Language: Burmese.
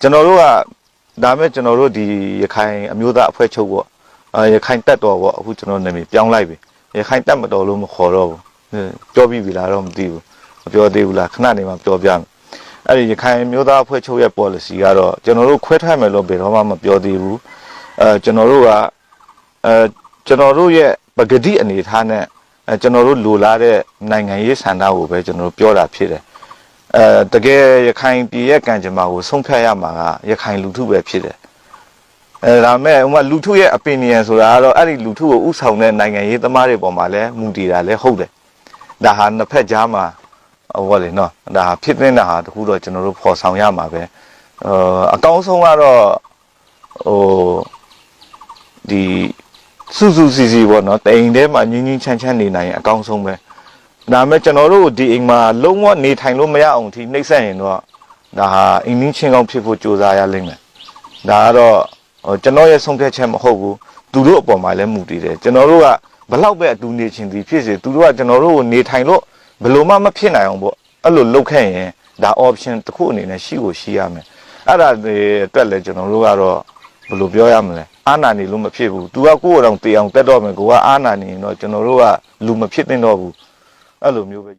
ကျွန်တော်တို့ကဒါမဲ့ကျွန်တော်တို့ဒီရခိုင်အမျိုးသားအဖွဲ့ချုပ်ပေါ့ရခိုင်တက်တော်ပေါ့အခုကျွန်တော်နာမည်ပြောင်းလိုက်ပြီရခိုင်တက်မတော်လို့မခေါ်တော့ဘူးပြောပြီးပြီလားတော့မသိဘူးမပြောသေးဘူးလားခဏနေမှပြောပြမယ်အဲ့ဒီရခိုင်အမျိုးသားအဖွဲ့ချုပ်ရဲ့ policy ကတော့ကျွန်တော်တို့ခွဲထွက်မယ်လို့ဘယ်တော့မှမပြောသေးဘူးကျွန်တော်တို့ကကျွန်တော်တို့ရဲ့ပဂတိအနေထားနဲ့ကျွန်တော်တို့လိုလားတဲ့နိုင်ငံရေးဆန္ဒကိုပဲကျွန်တော်တို့ပြောတာဖြစ်တယ်တကယ်ရခိုင်ပြည်ရဲ့ကံကြမ္မာကိုဆုံးဖြတ်ရမှာကရခိုင်လူထုပဲဖြစ်တယ်ဒါမဲ့ဥမာလူထုရဲ့ opinion ဆိုတာကတော့အဲ့ဒီလူထုကိုဥဆောင်တဲ့နိုင်ငံရေးသမားတွေပေါ်မှာလည်းမူတည်တာလည်းဟုတ်တယ်ဒါဟာနှစ်ဖက်ကြားမှာဟောလေနော်ဒါဖြစ်နေတာဟာတခုတော့ကျွန်တော်တို့ဖော်ဆောင်ရမှာပဲအကောင်းဆုံးကတော့ဒီစုစီစီပေါ့နော်တိမ်ထဲမှာငင်းငင်းချမ်းချမ်းနေနိုင်ရင်အကောင်းဆုံးပဲဒါမဲ့ကျွန်တော်တို့ဒီအိမ်မှာလုံးဝနေထိုင်လို့မရအောင်ထိနှိမ့်ဆက်ရင်တော့ဒါဟာအင်းင်းချင်းကောင်းဖြစ်ဖို့ကြိုးစားရလိမ့်မယ်ဒါကတော့ကျွန်တော်ရဲ့ဆုံးဖြတ်ချက်မဟုတ်ဘူးသူတို့အပေါ်မှာလည်းမူတည်တယ်ကျွန်တော်တို့ကဘလောက်ပဲအတူနေချင်းဒီဖြစ်စေသူတို့ကကျွန်တော်တို့ကိုနေထိုင်လို့ဘယ်လိုမှမဖြစ်နိုင်အောင်ပေါ့အဲ့လိုလုပ်ခဲ့ရင်ဒါ option တစ်ခုအနေနဲ့ရှိကိုရှိရမယ်အဲ့ဒါတွေအတွက်လည်းကျွန်တော်တို့ကတော့ဘယ်လိုပြောရမလဲအာနာနေလို့မဖြစ်ဘူးသူကကိုယ့်အတော်တေအောင်တက်တော့မယ်ကိုကအာနာနေရင်တော့ကျွန်တော်တို့ကလူမဖြစ်သင့်တော့ဘူးအဲ့လိုမျိုးပဲ